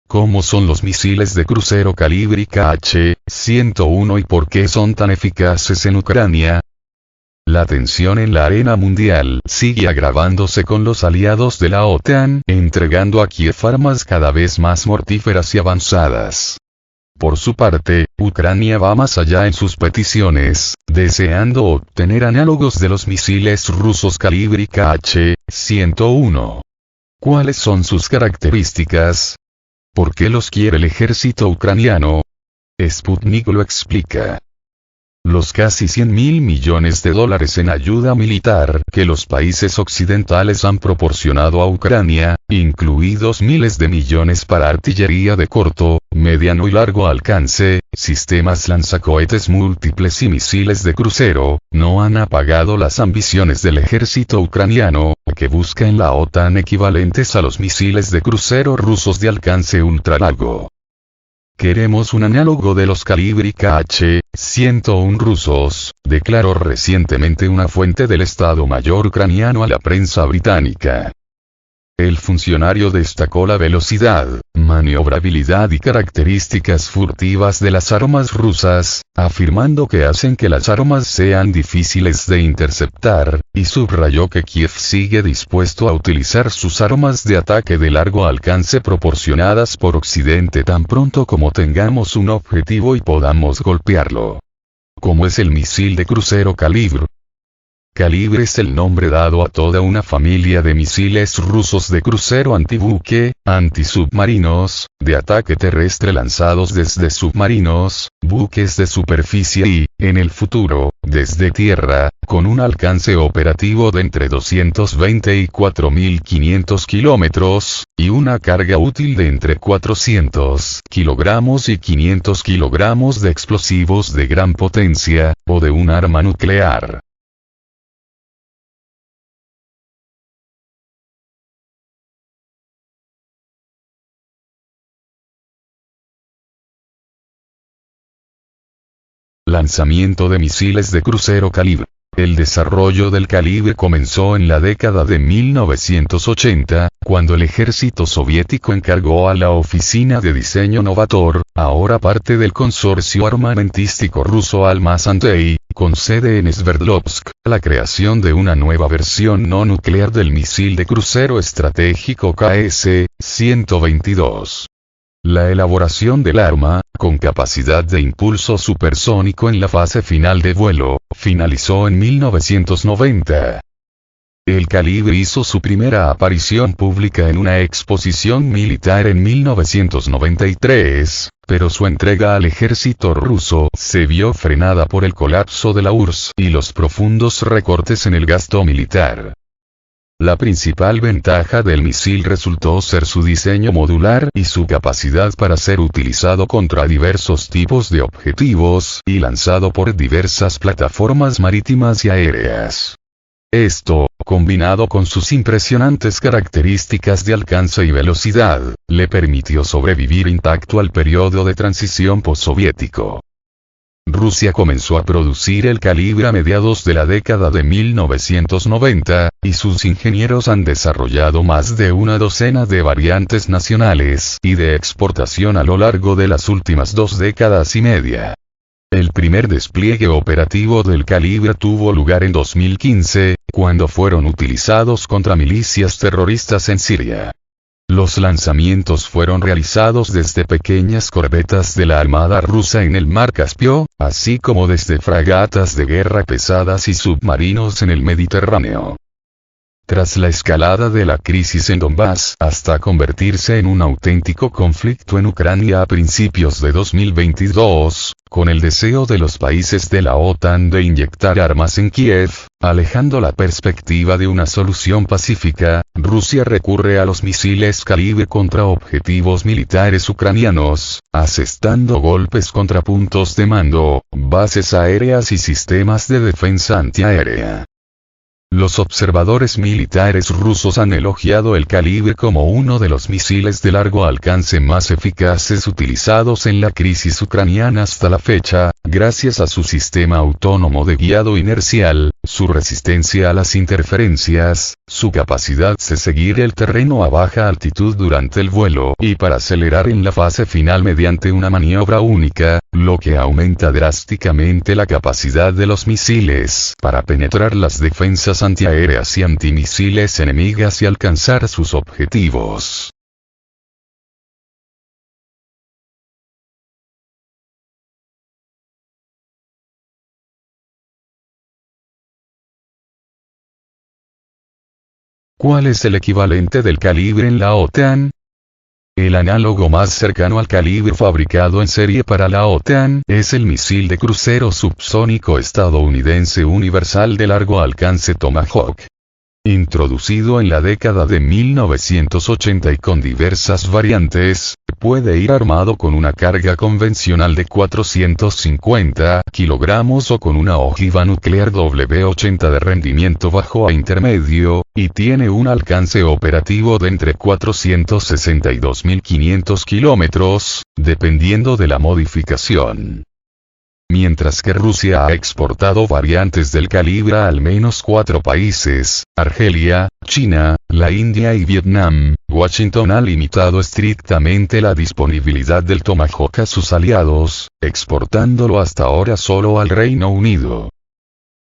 ¿Cómo son los misiles de crucero calibre Kh-101 y por qué son tan eficaces en Ucrania? La tensión en la arena mundial sigue agravándose con los aliados de la OTAN entregando a Kiev armas cada vez más mortíferas y avanzadas. Por su parte, Ucrania va más allá en sus peticiones, deseando obtener análogos de los misiles rusos calibre Kh-101. ¿Cuáles son sus características? ¿Por qué los quiere el ejército ucraniano? Sputnik lo explica. Los casi 100.000 millones de dólares en ayuda militar que los países occidentales han proporcionado a Ucrania, incluidos miles de millones para artillería de corto, mediano y largo alcance, sistemas lanzacohetes múltiples y misiles de crucero, no han apagado las ambiciones del ejército ucraniano, que busca en la OTAN equivalentes a los misiles de crucero rusos de alcance ultralargo. Queremos un análogo de los calibre Kh-101 rusos, declaró recientemente una fuente del Estado Mayor ucraniano a la prensa británica. El funcionario destacó la velocidad, maniobrabilidad y características furtivas de las armas rusas, afirmando que hacen que las armas sean difíciles de interceptar, y subrayó que Kiev sigue dispuesto a utilizar sus armas de ataque de largo alcance proporcionadas por Occidente tan pronto como tengamos un objetivo y podamos golpearlo. ¿Cómo es el misil de crucero calibre? Calibre es el nombre dado a toda una familia de misiles rusos de crucero antibuque, antisubmarinos, de ataque terrestre lanzados desde submarinos, buques de superficie y, en el futuro, desde tierra, con un alcance operativo de entre 220 y 4.500 kilómetros, y una carga útil de entre 400 kilogramos y 500 kilogramos de explosivos de gran potencia, o de un arma nuclear. Lanzamiento de misiles de crucero calibre. El desarrollo del calibre comenzó en la década de 1980, cuando el ejército soviético encargó a la Oficina de Diseño Novator, ahora parte del consorcio armamentístico ruso Almaz-Antey, con sede en Sverdlovsk, la creación de una nueva versión no nuclear del misil de crucero estratégico KS-122. La elaboración del arma, con capacidad de impulso supersónico en la fase final de vuelo, finalizó en 1990. El calibre hizo su primera aparición pública en una exposición militar en 1993, pero su entrega al ejército ruso se vio frenada por el colapso de la URSS y los profundos recortes en el gasto militar. La principal ventaja del misil resultó ser su diseño modular y su capacidad para ser utilizado contra diversos tipos de objetivos y lanzado por diversas plataformas marítimas y aéreas. Esto, combinado con sus impresionantes características de alcance y velocidad, le permitió sobrevivir intacto al periodo de transición postsoviético. Rusia comenzó a producir el calibre a mediados de la década de 1990, y sus ingenieros han desarrollado más de una docena de variantes nacionales y de exportación a lo largo de las últimas 2 décadas y media. El primer despliegue operativo del calibre tuvo lugar en 2015, cuando fueron utilizados contra milicias terroristas en Siria. Los lanzamientos fueron realizados desde pequeñas corbetas de la Armada rusa en el Mar Caspio, así como desde fragatas de guerra pesadas y submarinos en el Mediterráneo. Tras la escalada de la crisis en Donbass hasta convertirse en un auténtico conflicto en Ucrania a principios de 2022, con el deseo de los países de la OTAN de inyectar armas en Kiev, alejando la perspectiva de una solución pacífica, Rusia recurre a los misiles calibre contra objetivos militares ucranianos, asestando golpes contra puntos de mando, bases aéreas y sistemas de defensa antiaérea. Los observadores militares rusos han elogiado el Kalibr como uno de los misiles de largo alcance más eficaces utilizados en la crisis ucraniana hasta la fecha, gracias a su sistema autónomo de guiado inercial, su resistencia a las interferencias, su capacidad de seguir el terreno a baja altitud durante el vuelo y para acelerar en la fase final mediante una maniobra única, lo que aumenta drásticamente la capacidad de los misiles para penetrar las defensas antiaéreas y antimisiles enemigas y alcanzar sus objetivos. ¿Cuál es el equivalente del Kalibr en la OTAN? El análogo más cercano al Kalibr fabricado en serie para la OTAN es el misil de crucero subsónico estadounidense universal de largo alcance Tomahawk. Introducido en la década de 1980 y con diversas variantes, puede ir armado con una carga convencional de 450 kilogramos o con una ojiva nuclear W-80 de rendimiento bajo a intermedio, y tiene un alcance operativo de entre 460 y 2.500 kilómetros, dependiendo de la modificación. Mientras que Rusia ha exportado variantes del Kalibr a al menos 4 países, Argelia, China, la India y Vietnam, Washington ha limitado estrictamente la disponibilidad del Tomahawk a sus aliados, exportándolo hasta ahora solo al Reino Unido.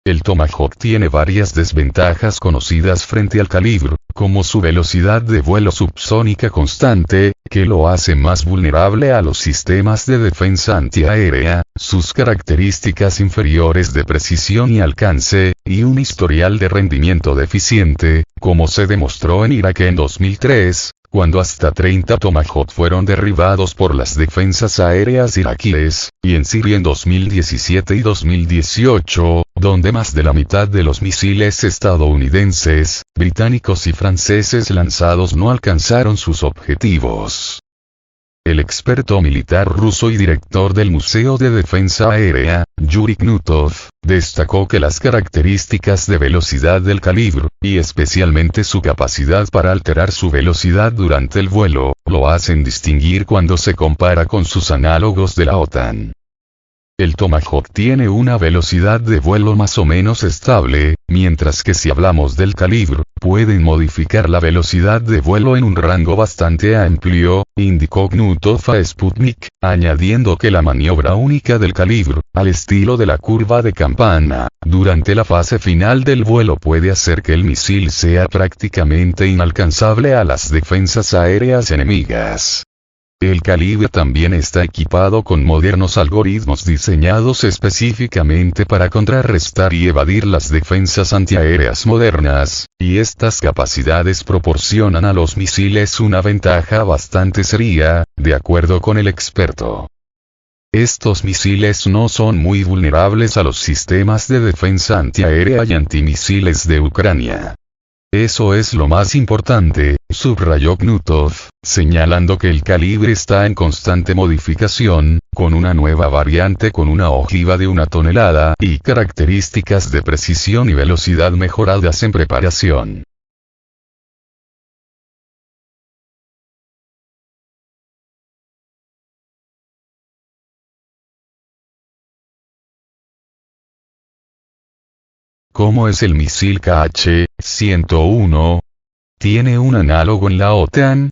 El Tomahawk tiene varias desventajas conocidas frente al Kalibr, como su velocidad de vuelo subsónica constante, que lo hace más vulnerable a los sistemas de defensa antiaérea, sus características inferiores de precisión y alcance, y un historial de rendimiento deficiente, como se demostró en Irak en 2003, cuando hasta 30 Tomahawk fueron derribados por las defensas aéreas iraquíes, y en Siria en 2017 y 2018, donde más de la mitad de los misiles estadounidenses, británicos y franceses lanzados no alcanzaron sus objetivos. El experto militar ruso y director del Museo de Defensa Aérea, Yuri Knutov, destacó que las características de velocidad del Kalibr, y especialmente su capacidad para alterar su velocidad durante el vuelo, lo hacen distinguir cuando se compara con sus análogos de la OTAN. El Tomahawk tiene una velocidad de vuelo más o menos estable, mientras que si hablamos del Kalibr, pueden modificar la velocidad de vuelo en un rango bastante amplio, indicó Knutov a Sputnik, añadiendo que la maniobra única del Kalibr, al estilo de la curva de campana, durante la fase final del vuelo puede hacer que el misil sea prácticamente inalcanzable a las defensas aéreas enemigas. El Kalibr también está equipado con modernos algoritmos diseñados específicamente para contrarrestar y evadir las defensas antiaéreas modernas, y estas capacidades proporcionan a los misiles una ventaja bastante seria, de acuerdo con el experto. Estos misiles no son muy vulnerables a los sistemas de defensa antiaérea y antimisiles de Ucrania. Eso es lo más importante, subrayó Knutov, señalando que el Kalibr está en constante modificación, con una nueva variante con una ojiva de 1 tonelada y características de precisión y velocidad mejoradas en preparación. ¿Cómo es el misil Kh-101? ¿Tiene un análogo en la OTAN?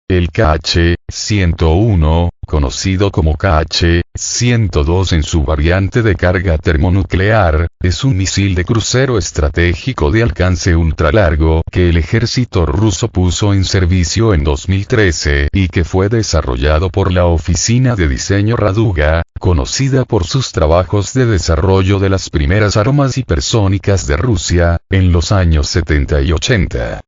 El Kh-101, conocido como Kh-102 en su variante de carga termonuclear, es un misil de crucero estratégico de alcance ultralargo que el ejército ruso puso en servicio en 2013 y que fue desarrollado por la Oficina de Diseño Raduga, conocida por sus trabajos de desarrollo de las primeras armas hipersónicas de Rusia, en los años 70 y 80.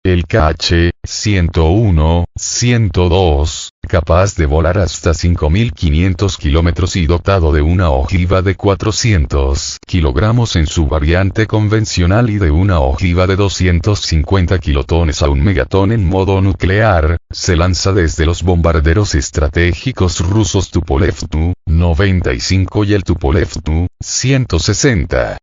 El Kh-101-102, capaz de volar hasta 5.500 kilómetros y dotado de una ojiva de 400 kilogramos en su variante convencional y de una ojiva de 250 kilotones a 1 megatón en modo nuclear, se lanza desde los bombarderos estratégicos rusos Tupolev Tu-95 y el Tupolev Tu-160.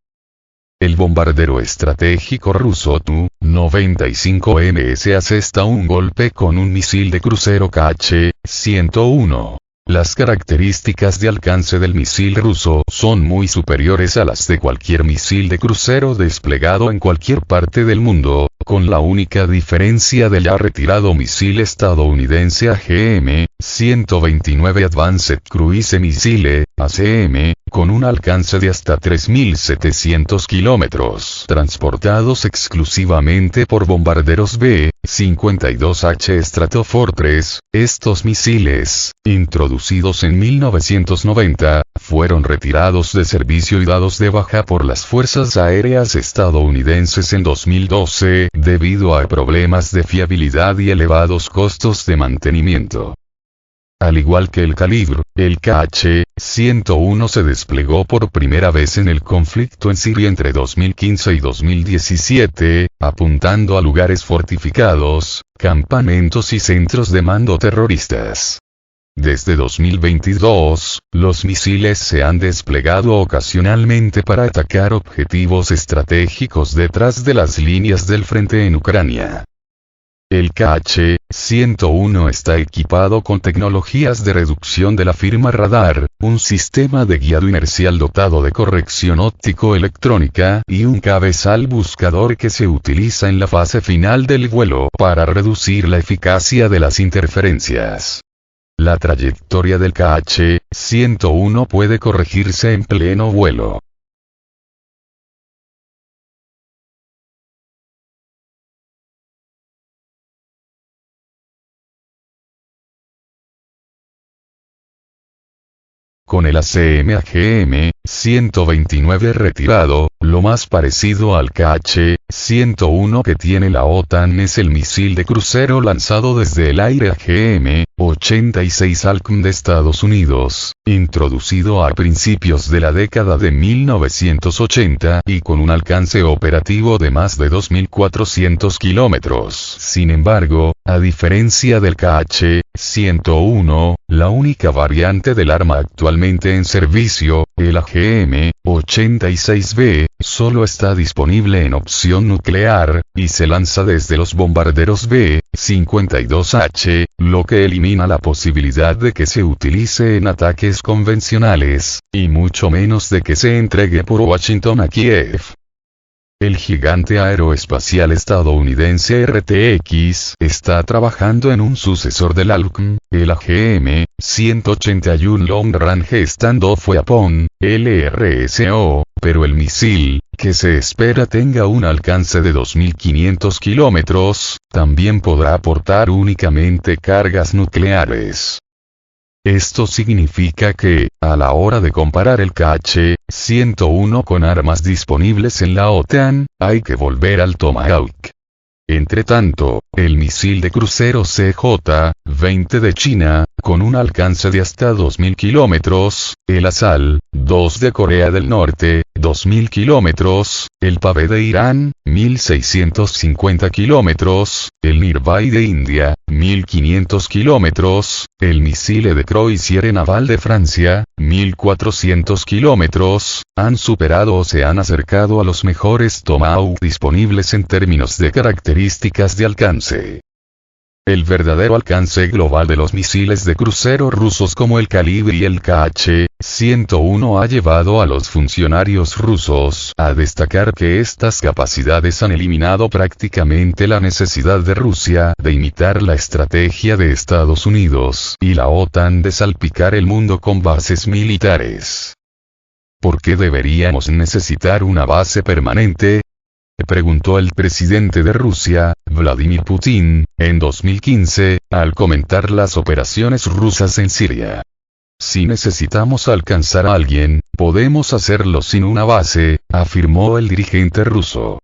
El bombardero estratégico ruso Tu-95M asesta un golpe con un misil de crucero Kh-101. Las características de alcance del misil ruso son muy superiores a las de cualquier misil de crucero desplegado en cualquier parte del mundo, con la única diferencia del ya retirado misil estadounidense AGM-129 Advanced Cruise Missile, ACM, con un alcance de hasta 3.700 kilómetros, transportados exclusivamente por bombarderos B-52H Stratofortress. Estos misiles, introducidos en 1990, fueron retirados de servicio y dados de baja por las fuerzas aéreas estadounidenses en 2012, debido a problemas de fiabilidad y elevados costos de mantenimiento. Al igual que el Kalibr, el Kh-101 se desplegó por primera vez en el conflicto en Siria entre 2015 y 2017, apuntando a lugares fortificados, campamentos y centros de mando terroristas. Desde 2022, los misiles se han desplegado ocasionalmente para atacar objetivos estratégicos detrás de las líneas del frente en Ucrania. El Kh-101 está equipado con tecnologías de reducción de la firma radar, un sistema de guiado inercial dotado de corrección óptico-electrónica y un cabezal buscador que se utiliza en la fase final del vuelo para reducir la eficacia de las interferencias. La trayectoria del Kh-101 puede corregirse en pleno vuelo. Con el ACM-AGM-129 retirado, lo más parecido al Kh-101 que tiene la OTAN es el misil de crucero lanzado desde el aire AGM-86 Halcón de Estados Unidos, introducido a principios de la década de 1980 y con un alcance operativo de más de 2.400 kilómetros. Sin embargo, a diferencia del Kh-101, la única variante del arma actualmente en servicio, el AGM-86B, solo está disponible en opción nuclear, y se lanza desde los bombarderos B-52H, lo que elimina la posibilidad de que se utilice en ataques convencionales, y mucho menos de que se entregue por Washington a Kiev. El gigante aeroespacial estadounidense RTX está trabajando en un sucesor del Halcón, el AGM-181 Long Range Standoff Weapon, LRSO, pero el misil, que se espera tenga un alcance de 2.500 kilómetros, también podrá aportar únicamente cargas nucleares. Esto significa que, a la hora de comparar el Kh-101 con armas disponibles en la OTAN, hay que volver al Tomahawk. Entretanto, el misil de crucero CJ-20 de China, con un alcance de hasta 2.000 kilómetros, el Asal-2 de Corea del Norte, 2.000 kilómetros, el Pave de Irán, 1.650 kilómetros, el Nirbhai de India, 1.500 kilómetros, el misil de Croisière naval de Francia, 1.400 kilómetros, han superado o se han acercado a los mejores Tomahawk disponibles en términos de características de alcance. El verdadero alcance global de los misiles de crucero rusos como el Kalibr y el Kh-101 ha llevado a los funcionarios rusos a destacar que estas capacidades han eliminado prácticamente la necesidad de Rusia de imitar la estrategia de Estados Unidos y la OTAN de salpicar el mundo con bases militares. ¿Por qué deberíamos necesitar una base permanente?, preguntó el presidente de Rusia, Vladimir Putin, en 2015, al comentar las operaciones rusas en Siria. Si necesitamos alcanzar a alguien, podemos hacerlo sin una base, afirmó el dirigente ruso.